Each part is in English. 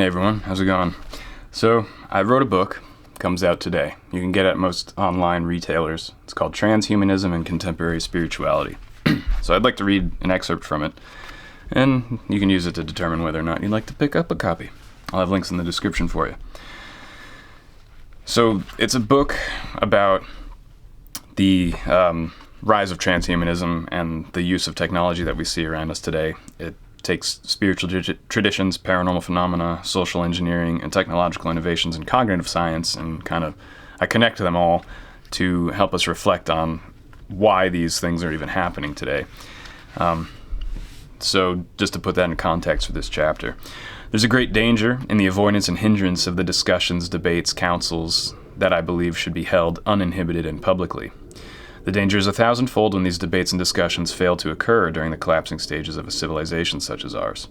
Hey everyone, how's it going? So, I wrote a book, comes out today. You can get it at most online retailers. It's called Transhumanism and Contemporary Spirituality. So I'd like to read an excerpt from it, and you can use it to determine whether or not you'd like to pick up a copy. I'll have links in the description for you. So, it's a book about the rise of transhumanism and the use of technology that we see around us today. It takes spiritual traditions, paranormal phenomena, social engineering, and technological innovations in cognitive science, and I connect them all to help us reflect on why these things are even happening today. So just to put that in context for this chapter, there's a great danger in the avoidance and hindrance of the discussions, debates, councils that I believe should be held uninhibited and publicly. The danger is 1,000-fold when these debates and discussions fail to occur during the collapsing stages of a civilization such as ours.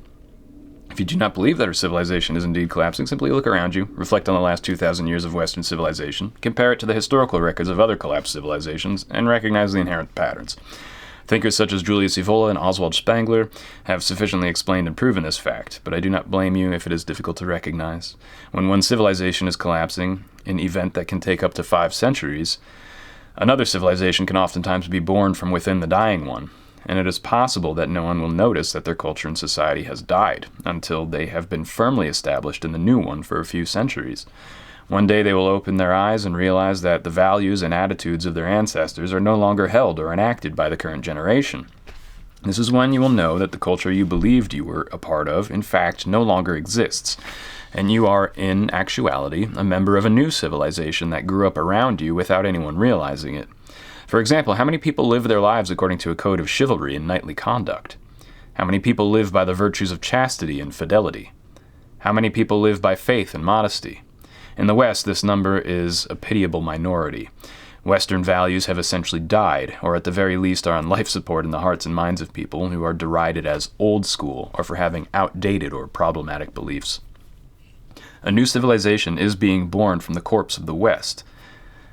If you do not believe that our civilization is indeed collapsing, simply look around you, reflect on the last 2,000 years of Western civilization, compare it to the historical records of other collapsed civilizations, and recognize the inherent patterns. Thinkers such as Julius Evola and Oswald Spengler have sufficiently explained and proven this fact, but I do not blame you if it is difficult to recognize. When one civilization is collapsing, an event that can take up to 5 centuries, another civilization can oftentimes be born from within the dying one, and it is possible that no one will notice that their culture and society has died until they have been firmly established in the new one for a few centuries. One day they will open their eyes and realize that the values and attitudes of their ancestors are no longer held or enacted by the current generation. This is when you will know that the culture you believed you were a part of, in fact, no longer exists, and you are, in actuality, a member of a new civilization that grew up around you without anyone realizing it. For example, how many people live their lives according to a code of chivalry and knightly conduct? How many people live by the virtues of chastity and fidelity? How many people live by faith and modesty? In the West, this number is a pitiable minority. Western values have essentially died, or at the very least are on life support in the hearts and minds of people who are derided as old school or for having outdated or problematic beliefs. A new civilization is being born from the corpse of the West.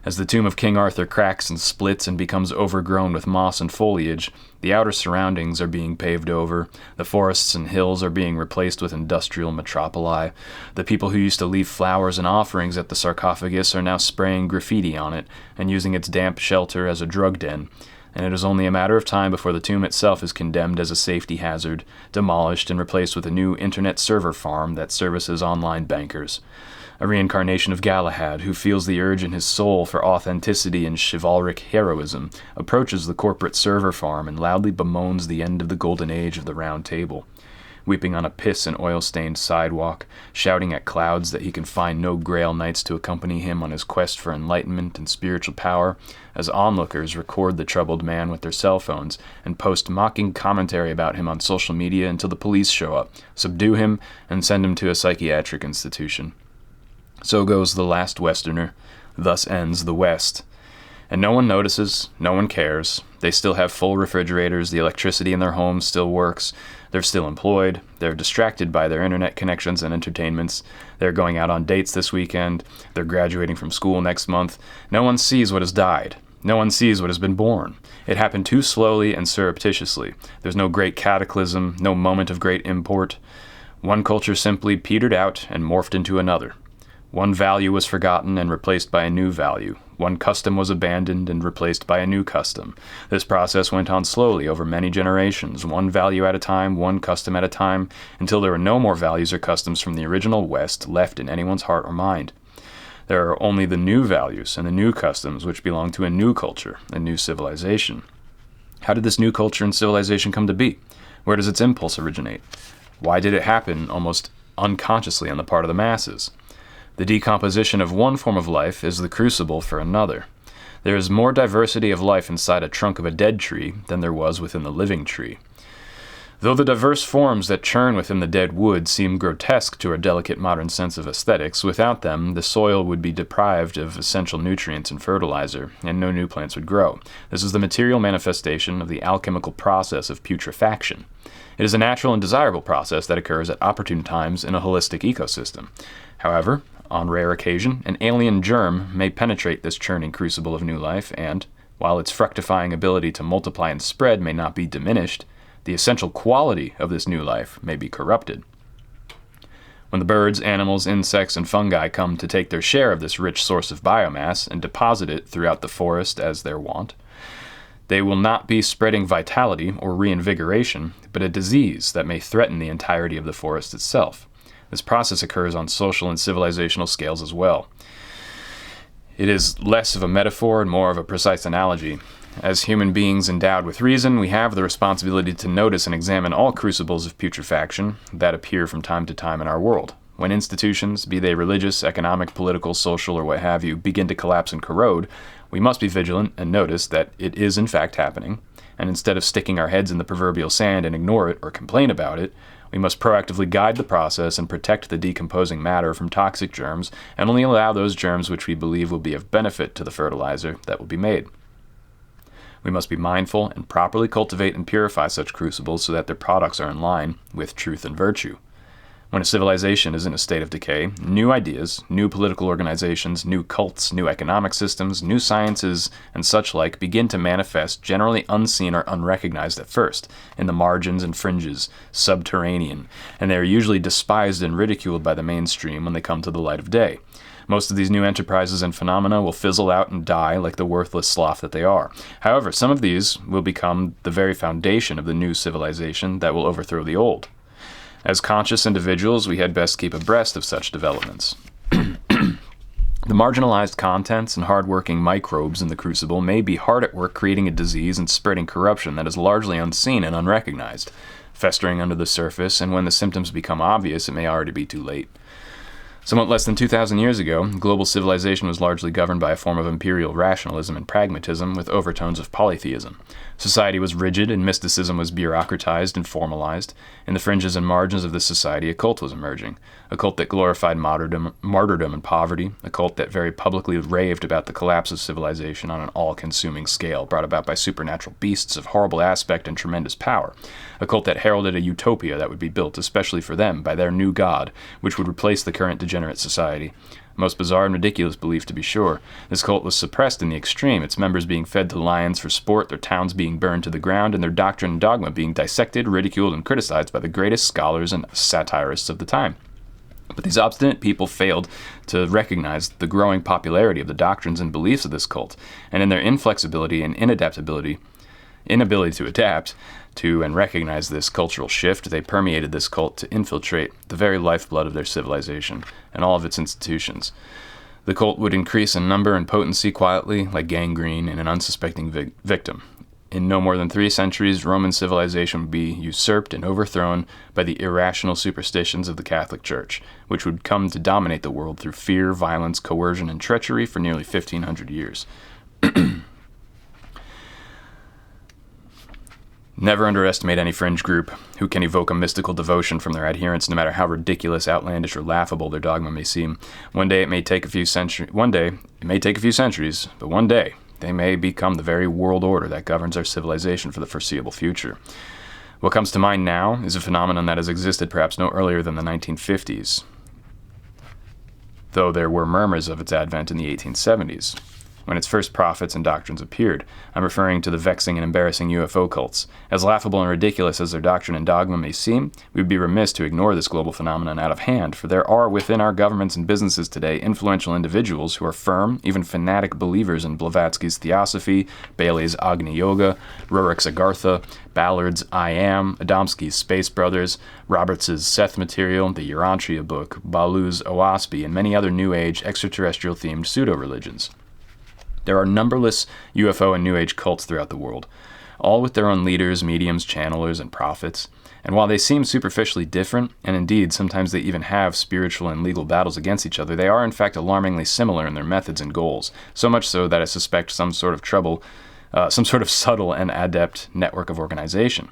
As the tomb of King Arthur cracks and splits and becomes overgrown with moss and foliage, the outer surroundings are being paved over, the forests and hills are being replaced with industrial metropoli, the people who used to leave flowers and offerings at the sarcophagus are now spraying graffiti on it and using its damp shelter as a drug den, and it is only a matter of time before the tomb itself is condemned as a safety hazard, demolished and replaced with a new internet server farm that services online bankers. A reincarnation of Galahad, who feels the urge in his soul for authenticity and chivalric heroism, approaches the corporate server farm and loudly bemoans the end of the golden age of the Round Table. Weeping on a piss and oil-stained sidewalk, shouting at clouds that he can find no Grail Knights to accompany him on his quest for enlightenment and spiritual power, as onlookers record the troubled man with their cell phones and post mocking commentary about him on social media until the police show up, subdue him, and send him to a psychiatric institution. So goes the last Westerner. Thus ends the West. And no one notices, no one cares. They still have full refrigerators, the electricity in their homes still works, they're still employed, they're distracted by their internet connections and entertainments, they're going out on dates this weekend, they're graduating from school next month. No one sees what has died. No one sees what has been born. It happened too slowly and surreptitiously. There's no great cataclysm, no moment of great import. One culture simply petered out and morphed into another. One value was forgotten and replaced by a new value. One custom was abandoned and replaced by a new custom. This process went on slowly over many generations, one value at a time, one custom at a time, until there were no more values or customs from the original West left in anyone's heart or mind. There are only the new values and the new customs which belong to a new culture, a new civilization. How did this new culture and civilization come to be? Where does its impulse originate? Why did it happen almost unconsciously on the part of the masses? The decomposition of one form of life is the crucible for another. There is more diversity of life inside a trunk of a dead tree than there was within the living tree. Though the diverse forms that churn within the dead wood seem grotesque to our delicate modern sense of aesthetics, without them the soil would be deprived of essential nutrients and fertilizer, and no new plants would grow. This is the material manifestation of the alchemical process of putrefaction. It is a natural and desirable process that occurs at opportune times in a holistic ecosystem. However, on rare occasion, an alien germ may penetrate this churning crucible of new life, and, while its fructifying ability to multiply and spread may not be diminished, the essential quality of this new life may be corrupted. When the birds, animals, insects, and fungi come to take their share of this rich source of biomass and deposit it throughout the forest as their wont, they will not be spreading vitality or reinvigoration, but a disease that may threaten the entirety of the forest itself. This process occurs on social and civilizational scales as well. It is less of a metaphor and more of a precise analogy. As human beings endowed with reason, we have the responsibility to notice and examine all crucibles of putrefaction that appear from time to time in our world. When institutions, be they religious, economic, political, social, or what have you, begin to collapse and corrode, we must be vigilant and notice that it is in fact happening, and instead of sticking our heads in the proverbial sand and ignore it or complain about it, we must proactively guide the process and protect the decomposing matter from toxic germs, and only allow those germs which we believe will be of benefit to the fertilizer that will be made. We must be mindful and properly cultivate and purify such crucibles so that their products are in line with truth and virtue. When a civilization is in a state of decay, new ideas, new political organizations, new cults, new economic systems, new sciences, and such like begin to manifest, generally unseen or unrecognized at first, in the margins and fringes, subterranean, and they are usually despised and ridiculed by the mainstream when they come to the light of day. Most of these new enterprises and phenomena will fizzle out and die like the worthless sloth that they are. However, some of these will become the very foundation of the new civilization that will overthrow the old. As conscious individuals, we had best keep abreast of such developments. The marginalized contents and hard-working microbes in the crucible may be hard at work creating a disease and spreading corruption that is largely unseen and unrecognized, festering under the surface, and when the symptoms become obvious, it may already be too late. Somewhat less than 2,000 years ago, global civilization was largely governed by a form of imperial rationalism and pragmatism with overtones of polytheism. Society was rigid and mysticism was bureaucratized and formalized. In the fringes and margins of this society, a cult was emerging. A cult that glorified martyrdom and poverty. A cult that very publicly raved about the collapse of civilization on an all-consuming scale brought about by supernatural beasts of horrible aspect and tremendous power. A cult that heralded a utopia that would be built especially for them by their new god, which would replace the current degenerate society. A most bizarre and ridiculous belief, to be sure. This cult was suppressed in the extreme, its members being fed to lions for sport, their towns being burned to the ground, and their doctrine and dogma being dissected, ridiculed, and criticized by the greatest scholars and satirists of the time. But these obstinate people failed to recognize the growing popularity of the doctrines and beliefs of this cult, and in their inflexibility and inability to adapt to and recognize this cultural shift, they permeated this cult to infiltrate the very lifeblood of their civilization and all of its institutions. The cult would increase in number and potency quietly, like gangrene in an unsuspecting victim. In no more than 3 centuries, Roman civilization would be usurped and overthrown by the irrational superstitions of the Catholic Church, which would come to dominate the world through fear, violence, coercion, and treachery for nearly 1,500 years. Never underestimate any fringe group who can evoke a mystical devotion from their adherents, no matter how ridiculous, outlandish, or laughable their dogma may seem. One day it may take a few centuries, but one day they may become the very world order that governs our civilization for the foreseeable future. What comes to mind now is a phenomenon that has existed perhaps no earlier than the 1950s, though there were murmurs of its advent in the 1870s. When its first prophets and doctrines appeared. I'm referring to the vexing and embarrassing UFO cults. As laughable and ridiculous as their doctrine and dogma may seem, we would be remiss to ignore this global phenomenon out of hand, for there are within our governments and businesses today influential individuals who are firm, even fanatic believers in Blavatsky's Theosophy, Bailey's Agni Yoga, Rurick's Agartha, Ballard's I Am, Adamski's Space Brothers, Roberts's Seth Material, the Urantria book, Balu's Oaspi, and many other New Age extraterrestrial-themed pseudo-religions. There are numberless UFO and New Age cults throughout the world, all with their own leaders, mediums, channelers, and prophets. And while they seem superficially different, and indeed sometimes they even have spiritual and legal battles against each other, they are in fact alarmingly similar in their methods and goals, so much so that I suspect some sort of subtle and adept network of organization.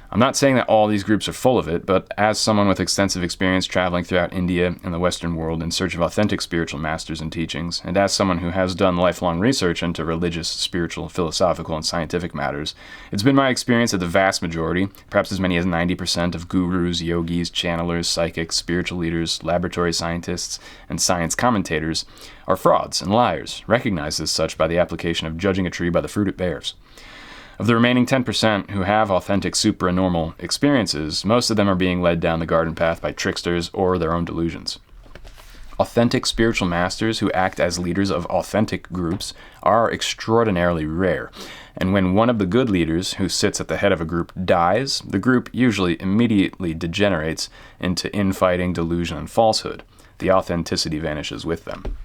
I'm not saying that all these groups are full of it, but as someone with extensive experience traveling throughout India and the Western world in search of authentic spiritual masters and teachings, and as someone who has done lifelong research into religious, spiritual, philosophical, and scientific matters, it's been my experience that the vast majority, perhaps as many as 90% of gurus, yogis, channelers, psychics, spiritual leaders, laboratory scientists, and science commentators are frauds and liars, recognized as such by the application of judging a tree by the fruit it bears. Of the remaining 10% who have authentic supranormal experiences, most of them are being led down the garden path by tricksters or their own delusions. Authentic spiritual masters who act as leaders of authentic groups are extraordinarily rare, and when one of the good leaders who sits at the head of a group dies, the group usually immediately degenerates into infighting, delusion, and falsehood. The authenticity vanishes with them.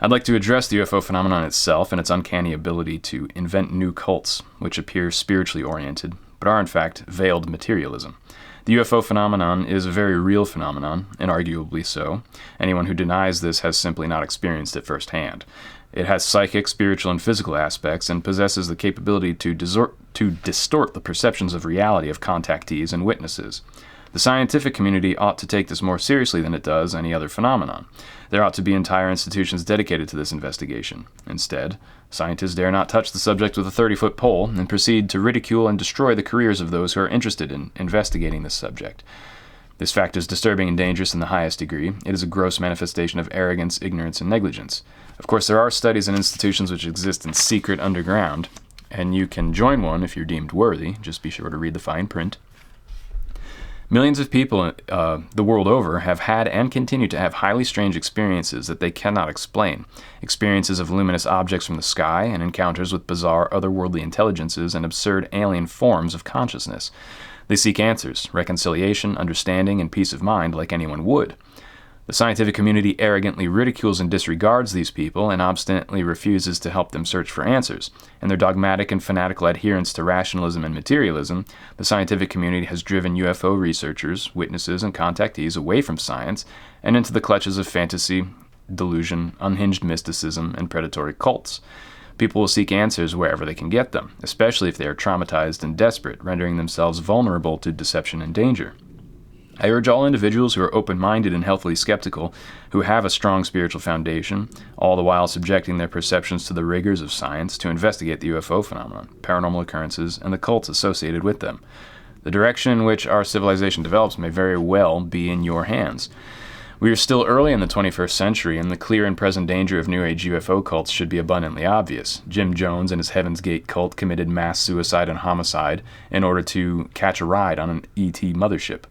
I'd like to address the UFO phenomenon itself and its uncanny ability to invent new cults, which appear spiritually oriented, but are in fact veiled materialism. The UFO phenomenon is a very real phenomenon, and arguably so. Anyone who denies this has simply not experienced it firsthand. It has psychic, spiritual, and physical aspects, and possesses the capability to distort the perceptions of reality of contactees and witnesses. The scientific community ought to take this more seriously than it does any other phenomenon. There ought to be entire institutions dedicated to this investigation. Instead, scientists dare not touch the subject with a 30-foot pole and proceed to ridicule and destroy the careers of those who are interested in investigating this subject. This fact is disturbing and dangerous in the highest degree. It is a gross manifestation of arrogance, ignorance, and negligence. Of course, there are studies and institutions which exist in secret underground, and you can join one if you're deemed worthy. Just be sure to read the fine print. Millions of people the world over have had and continue to have highly strange experiences that they cannot explain. Experiences of luminous objects from the sky and encounters with bizarre otherworldly intelligences and absurd alien forms of consciousness. They seek answers, reconciliation, understanding, and peace of mind like anyone would. The scientific community arrogantly ridicules and disregards these people and obstinately refuses to help them search for answers. In their dogmatic and fanatical adherence to rationalism and materialism, the scientific community has driven UFO researchers, witnesses, and contactees away from science and into the clutches of fantasy, delusion, unhinged mysticism, and predatory cults. People will seek answers wherever they can get them, especially if they are traumatized and desperate, rendering themselves vulnerable to deception and danger. I urge all individuals who are open-minded and healthily skeptical, who have a strong spiritual foundation, all the while subjecting their perceptions to the rigors of science, to investigate the UFO phenomenon, paranormal occurrences, and the cults associated with them. The direction in which our civilization develops may very well be in your hands. We are still early in the 21st century, and the clear and present danger of New Age UFO cults should be abundantly obvious. Jim Jones and his Heaven's Gate cult committed mass suicide and homicide in order to catch a ride on an ET mothership.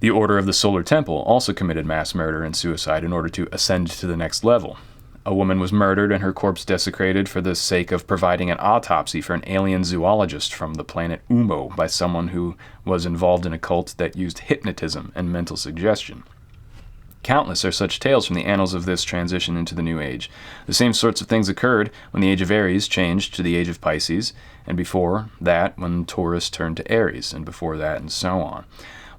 The Order of the Solar Temple also committed mass murder and suicide in order to ascend to the next level. A woman was murdered and her corpse desecrated for the sake of providing an autopsy for an alien zoologist from the planet Umo by someone who was involved in a cult that used hypnotism and mental suggestion. Countless are such tales from the annals of this transition into the New Age. The same sorts of things occurred when the Age of Aries changed to the Age of Pisces, and before that when Taurus turned to Aries, and before that, and so on.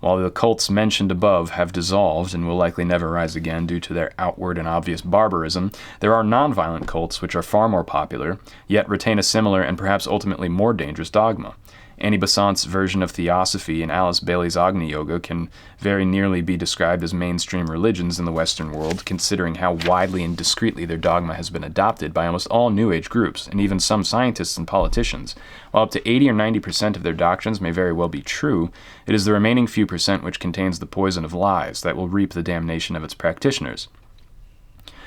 While the cults mentioned above have dissolved and will likely never rise again due to their outward and obvious barbarism, there are nonviolent cults which are far more popular, yet retain a similar and perhaps ultimately more dangerous dogma. Annie Besant's version of Theosophy and Alice Bailey's Agni Yoga can very nearly be described as mainstream religions in the Western world, considering how widely and discreetly their dogma has been adopted by almost all New Age groups, and even some scientists and politicians. While up to 80 or 90% of their doctrines may very well be true, it is the remaining few percent which contains the poison of lies that will reap the damnation of its practitioners.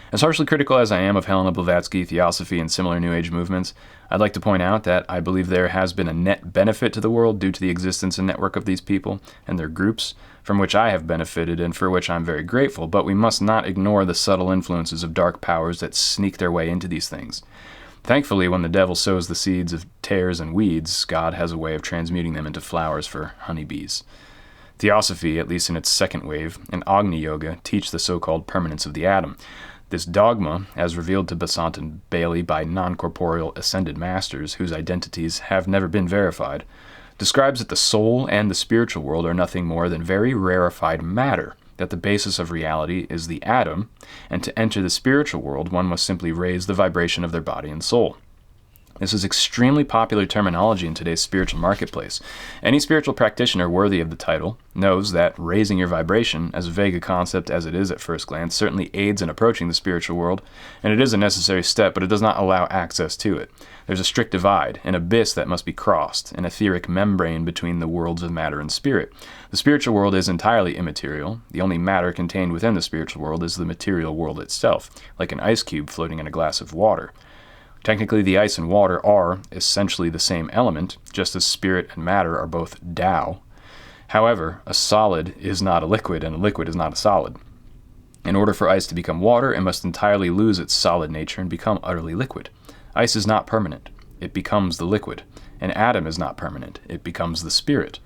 As harshly critical as I am of Helena Blavatsky, Theosophy, and similar New Age movements, I'd like to point out that I believe there has been a net benefit to the world due to the existence and network of these people and their groups, from which I have benefited and for which I'm very grateful, but we must not ignore the subtle influences of dark powers that sneak their way into these things. Thankfully, when the devil sows the seeds of tares and weeds, God has a way of transmuting them into flowers for honeybees. Theosophy, at least in its second wave, and Agni Yoga teach the so-called permanence of the atom. This dogma, as revealed to Besant and Bailey by non-corporeal ascended masters whose identities have never been verified, describes that the soul and the spiritual world are nothing more than very rarefied matter, that the basis of reality is the atom, and to enter the spiritual world one must simply raise the vibration of their body and soul. This is extremely popular terminology in today's spiritual marketplace. Any spiritual practitioner worthy of the title knows that raising your vibration, as vague a concept as it is at first glance, certainly aids in approaching the spiritual world, and it is a necessary step, but it does not allow access to it. There's a strict divide, an abyss that must be crossed, an etheric membrane between the worlds of matter and spirit. The spiritual world is entirely immaterial. The only matter contained within the spiritual world is the material world itself, like an ice cube floating in a glass of water. Technically, the ice and water are essentially the same element, just as spirit and matter are both Tao. However, a solid is not a liquid, and a liquid is not a solid. In order for ice to become water, it must entirely lose its solid nature and become utterly liquid. Ice is not permanent. It becomes the liquid. An atom is not permanent. It becomes the spirit.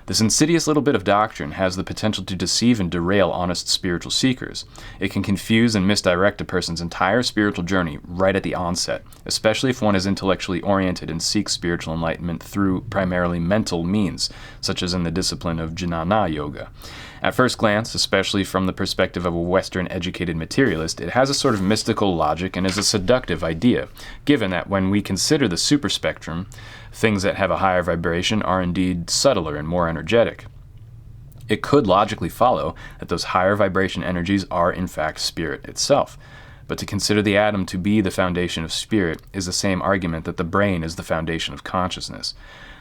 This insidious little bit of doctrine has the potential to deceive and derail honest spiritual seekers. It can confuse and misdirect a person's entire spiritual journey right at the onset, especially if one is intellectually oriented and seeks spiritual enlightenment through primarily mental means, such as in the discipline of Jnana Yoga. At first glance, especially from the perspective of a Western-educated materialist, it has a sort of mystical logic and is a seductive idea, given that when we consider the superspectrum, things that have a higher vibration are indeed subtler and more energetic. It could logically follow that those higher vibration energies are in fact spirit itself. But to consider the atom to be the foundation of spirit is the same argument that the brain is the foundation of consciousness.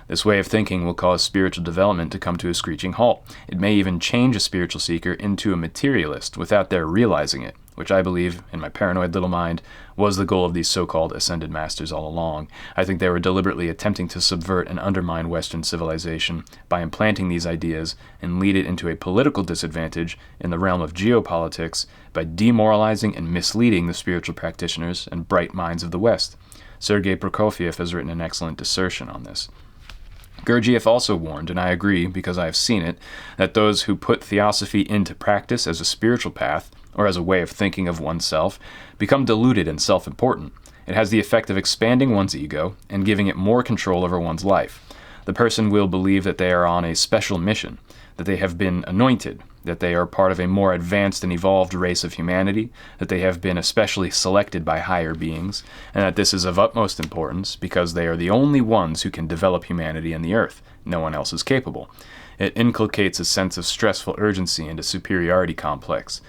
This way of thinking will cause spiritual development to come to a screeching halt. It may even change a spiritual seeker into a materialist without their realizing it, which I believe, in my paranoid little mind, was the goal of these so-called ascended masters all along. I think they were deliberately attempting to subvert and undermine Western civilization by implanting these ideas and lead it into a political disadvantage in the realm of geopolitics by demoralizing and misleading the spiritual practitioners and bright minds of the West. Sergei Prokofiev has written an excellent dissertation on this. Gurdjieff also warned, and I agree because I have seen it, that those who put theosophy into practice as a spiritual path, or as a way of thinking of oneself, become deluded and self-important. It has the effect of expanding one's ego and giving it more control over one's life. The person will believe that they are on a special mission, that they have been anointed, that they are part of a more advanced and evolved race of humanity, that they have been especially selected by higher beings, and that this is of utmost importance because they are the only ones who can develop humanity and the earth. No one else is capable. It inculcates a sense of stressful urgency and a superiority complex.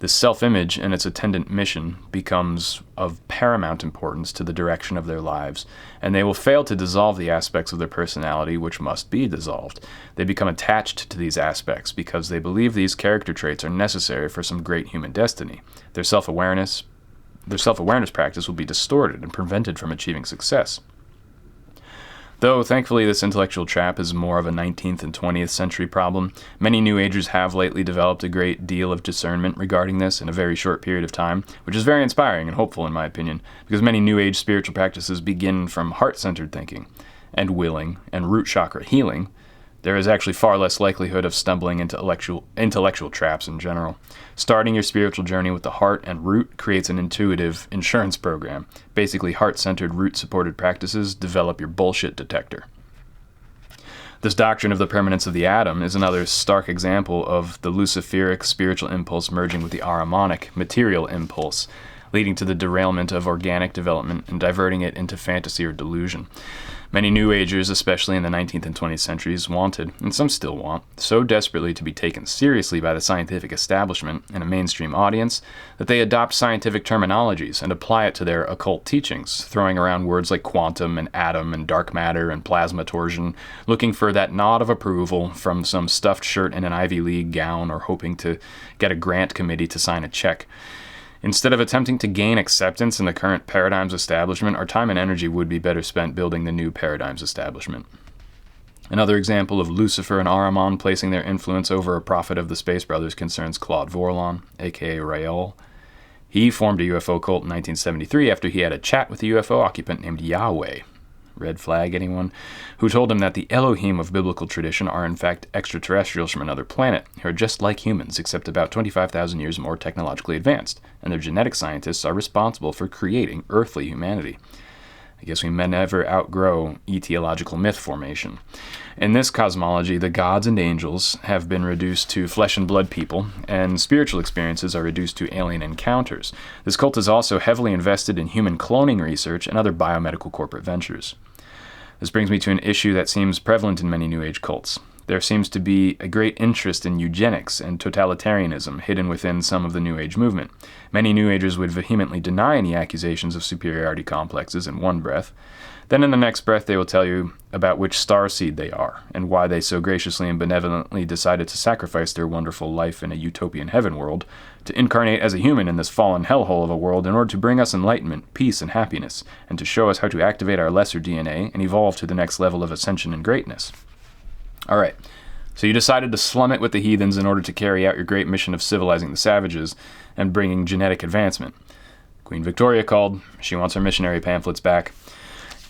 This self-image and its attendant mission becomes of paramount importance to the direction of their lives, and they will fail to dissolve the aspects of their personality which must be dissolved. They become attached to these aspects because they believe these character traits are necessary for some great human destiny. Their self-awareness practice will be distorted and prevented from achieving success. Though, thankfully, this intellectual trap is more of a 19th and 20th century problem, many New Agers have lately developed a great deal of discernment regarding this in a very short period of time, which is very inspiring and hopeful in my opinion, because many New Age spiritual practices begin from heart-centered thinking and willing and root chakra healing. There is actually far less likelihood of stumbling into intellectual traps in general. Starting your spiritual journey with the heart and root creates an intuitive insurance program. Basically, heart-centered, root-supported practices develop your bullshit detector. This doctrine of the permanence of the atom is another stark example of the Luciferic spiritual impulse merging with the Ahrimanic material impulse, leading to the derailment of organic development and diverting it into fantasy or delusion. Many New Agers, especially in the 19th and 20th centuries, wanted, and some still want, so desperately to be taken seriously by the scientific establishment and a mainstream audience that they adopt scientific terminologies and apply it to their occult teachings, throwing around words like quantum and atom and dark matter and plasma torsion, looking for that nod of approval from some stuffed shirt in an Ivy League gown or hoping to get a grant committee to sign a check. Instead of attempting to gain acceptance in the current paradigm's establishment, our time and energy would be better spent building the new paradigm's establishment. Another example of Lucifer and Ahriman placing their influence over a prophet of the Space Brothers concerns Claude Vorlon, aka Raoul. He formed a UFO cult in 1973 after he had a chat with a UFO occupant named Yahweh. Red flag, anyone? Who told him that the Elohim of biblical tradition are in fact extraterrestrials from another planet, who are just like humans, except about 25,000 years more technologically advanced, and their genetic scientists are responsible for creating earthly humanity. I guess we may never outgrow etiological myth formation. In this cosmology, the gods and angels have been reduced to flesh and blood people, and spiritual experiences are reduced to alien encounters. This cult is also heavily invested in human cloning research and other biomedical corporate ventures. This brings me to an issue that seems prevalent in many New Age cults. there seems to be a great interest in eugenics and totalitarianism hidden within some of the New Age movement. Many New Agers would vehemently deny any accusations of superiority complexes in one breath. Then in the next breath they will tell you about which star seed they are, and why they so graciously and benevolently decided to sacrifice their wonderful life in a utopian heaven world, to incarnate as a human in this fallen hellhole of a world in order to bring us enlightenment, peace, and happiness, and to show us how to activate our lesser DNA and evolve to the next level of ascension and greatness. Alright, so you decided to slum it with the heathens in order to carry out your great mission of civilizing the savages and bringing genetic advancement. Queen Victoria called. She wants her missionary pamphlets back.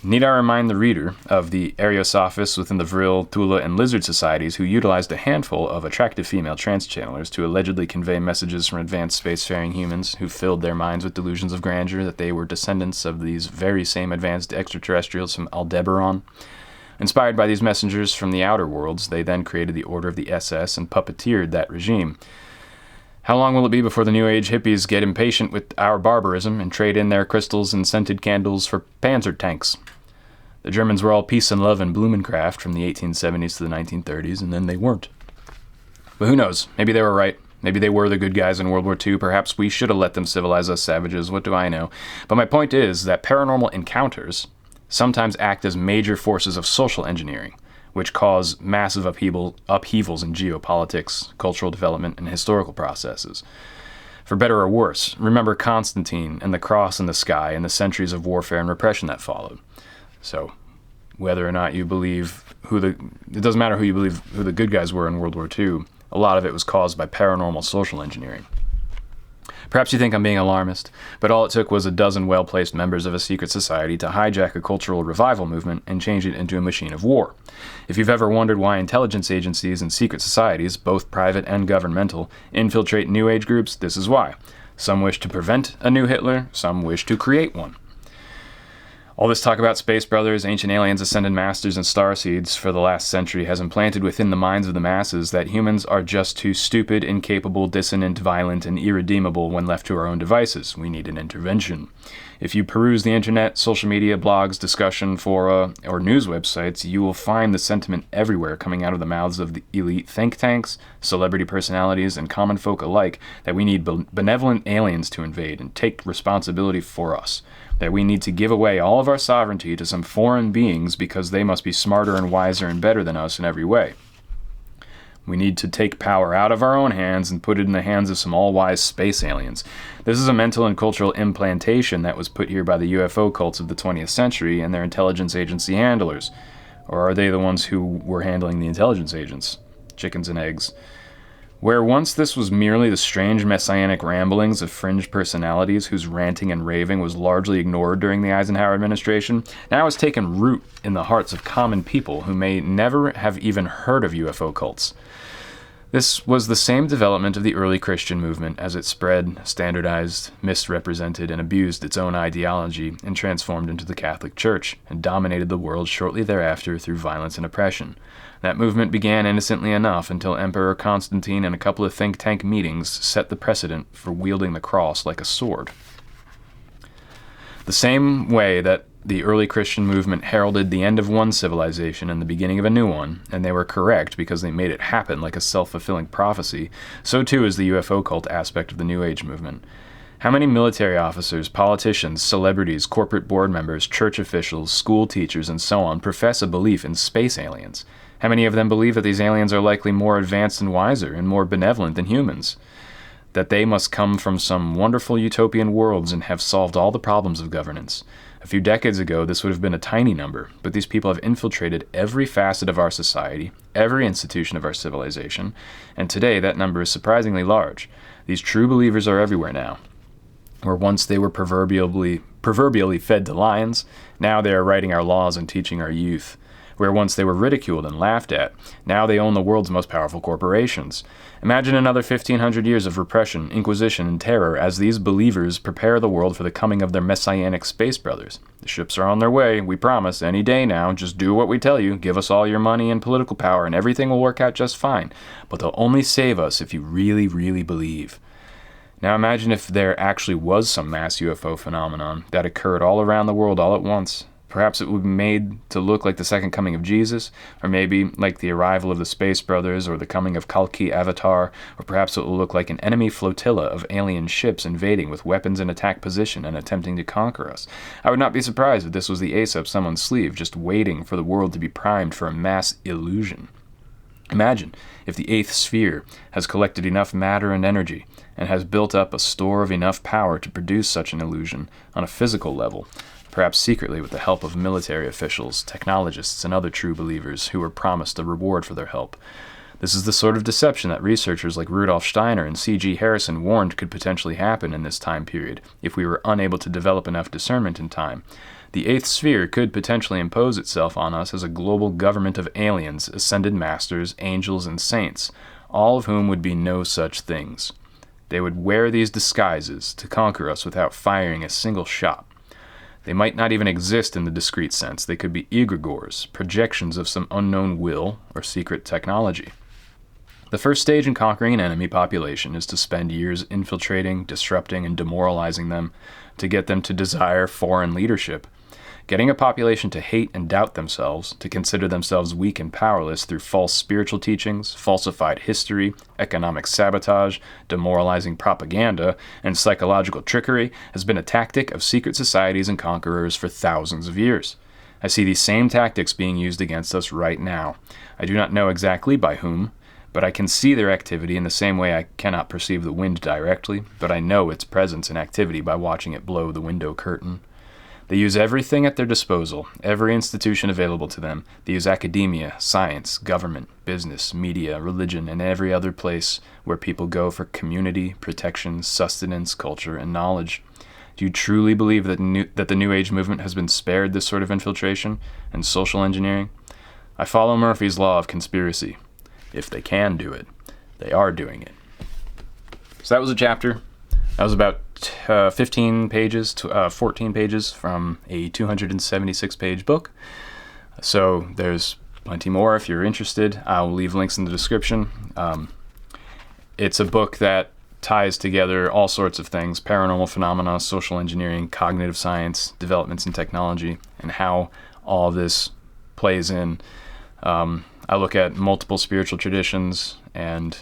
Need I remind the reader of the Ariosophists within the Vril, Thula, and Lizard societies who utilized a handful of attractive female trans-channelers to allegedly convey messages from advanced spacefaring humans who filled their minds with delusions of grandeur that they were descendants of these very same advanced extraterrestrials from Aldebaran. Inspired by these messengers from the outer worlds, they then created the Order of the SS and puppeteered that regime. How long will it be before the New Age hippies get impatient with our barbarism and trade in their crystals and scented candles for Panzer tanks? The Germans were all peace and love and Blumenkräfte from the 1870s to the 1930s, and then they weren't. But who knows? Maybe they were right. Maybe they were the good guys in World War II. Perhaps we should have let them civilize us savages. What do I know? But my point is that paranormal encounters sometimes act as major forces of social engineering, which cause massive upheavals in geopolitics, cultural development, and historical processes. For better or worse, remember Constantine and the cross in the sky and the centuries of warfare and repression that followed. So, whether or not you believe it doesn't matter who you believe who the good guys were in World War II, a lot of it was caused by paranormal social engineering. Perhaps you think I'm being alarmist, but all it took was a dozen well-placed members of a secret society to hijack a cultural revival movement and change it into a machine of war. If you've ever wondered why intelligence agencies and secret societies, both private and governmental, infiltrate New Age groups, this is why. Some wish to prevent a new Hitler, some wish to create one. All this talk about space brothers, ancient aliens, ascended masters, and starseeds for the last century has implanted within the minds of the masses that humans are just too stupid, incapable, dissonant, violent, and irredeemable when left to our own devices. We need an intervention. If you peruse the internet, social media, blogs, discussion fora, or news websites, you will find the sentiment everywhere coming out of the mouths of the elite think tanks, celebrity personalities, and common folk alike that we need benevolent aliens to invade and take responsibility for us. That we need to give away all of our sovereignty to some foreign beings because they must be smarter and wiser and better than us in every way. We need to take power out of our own hands and put it in the hands of some all-wise space aliens. This is a mental and cultural implantation that was put here by the UFO cults of the 20th century and their intelligence agency handlers. Or are they the ones who were handling the intelligence agents? Chickens and eggs. Where once this was merely the strange messianic ramblings of fringe personalities whose ranting and raving was largely ignored during the Eisenhower administration, now has taken root in the hearts of common people who may never have even heard of UFO cults. This was the same development of the early Christian movement as it spread, standardized, misrepresented, and abused its own ideology and transformed into the Catholic Church and dominated the world shortly thereafter through violence and oppression. That movement began innocently enough until Emperor Constantine and a couple of think tank meetings set the precedent for wielding the cross like a sword. The same way that the early Christian movement heralded the end of one civilization and the beginning of a new one, and they were correct because they made it happen like a self-fulfilling prophecy, so too is the UFO cult aspect of the New Age movement. How many military officers, politicians, celebrities, corporate board members, church officials, school teachers, and so on profess a belief in space aliens? How many of them believe that these aliens are likely more advanced and wiser and more benevolent than humans? That they must come from some wonderful utopian worlds and have solved all the problems of governance. A few decades ago, this would have been a tiny number, but these people have infiltrated every facet of our society, every institution of our civilization, and today that number is surprisingly large. These true believers are everywhere now. Where once they were proverbially fed to lions, now they are writing our laws and teaching our youth. Where once they were ridiculed and laughed at, now they own the world's most powerful corporations. Imagine another 1,500 years of repression, inquisition, and terror as these believers prepare the world for the coming of their messianic space brothers. The ships are on their way, we promise, any day now. Just do what we tell you, give us all your money and political power, and everything will work out just fine. But they'll only save us if you really, really believe. Now imagine if there actually was some mass UFO phenomenon that occurred all around the world all at once. Perhaps it would be made to look like the second coming of Jesus, or maybe like the arrival of the Space Brothers, or the coming of Kalki Avatar, or perhaps it will look like an enemy flotilla of alien ships invading with weapons in attack position and attempting to conquer us. I would not be surprised if this was the ace up someone's sleeve, just waiting for the world to be primed for a mass illusion. Imagine if the eighth sphere has collected enough matter and energy, and has built up a store of enough power to produce such an illusion on a physical level, perhaps secretly with the help of military officials, technologists, and other true believers who were promised a reward for their help. This is the sort of deception that researchers like Rudolf Steiner and C.G. Harrison warned could potentially happen in this time period if we were unable to develop enough discernment in time. The eighth sphere could potentially impose itself on us as a global government of aliens, ascended masters, angels, and saints, all of whom would be no such things. They would wear these disguises to conquer us without firing a single shot. They might not even exist in the discrete sense. They could be egregores, projections of some unknown will or secret technology. The first stage in conquering an enemy population is to spend years infiltrating, disrupting, and demoralizing them to get them to desire foreign leadership. Getting a population to hate and doubt themselves, to consider themselves weak and powerless through false spiritual teachings, falsified history, economic sabotage, demoralizing propaganda, and psychological trickery has been a tactic of secret societies and conquerors for thousands of years. I see these same tactics being used against us right now. I do not know exactly by whom, but I can see their activity in the same way I cannot perceive the wind directly, but I know its presence and activity by watching it blow the window curtain. They use everything at their disposal, every institution available to them. They use academia, science, government, business, media, religion, and every other place where people go for community, protection, sustenance, culture, and knowledge. Do you truly believe that the New Age movement has been spared this sort of infiltration and social engineering? I follow Murphy's law of conspiracy. If they can do it, they are doing it. So that was a chapter. That was about 15 pages to 14 pages from a 276-page book. So there's plenty more if you're interested. I'll leave links in the description. It's a book that ties together all sorts of things: paranormal phenomena, social engineering, cognitive science, developments in technology, and how all this plays in. I look at multiple spiritual traditions, and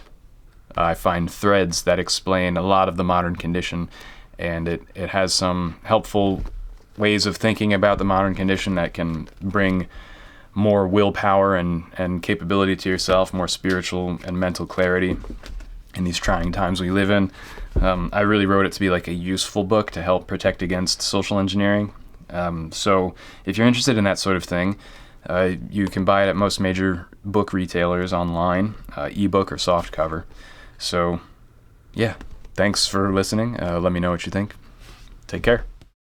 I find threads that explain a lot of the modern condition, and it has some helpful ways of thinking about the modern condition that can bring more willpower and capability to yourself, more spiritual and mental clarity in these trying times we live in. I really wrote it to be like a useful book to help protect against social engineering. So if you're interested in that sort of thing, you can buy it at most major book retailers online, ebook or softcover. So, yeah, thanks for listening. Let me know what you think. Take care.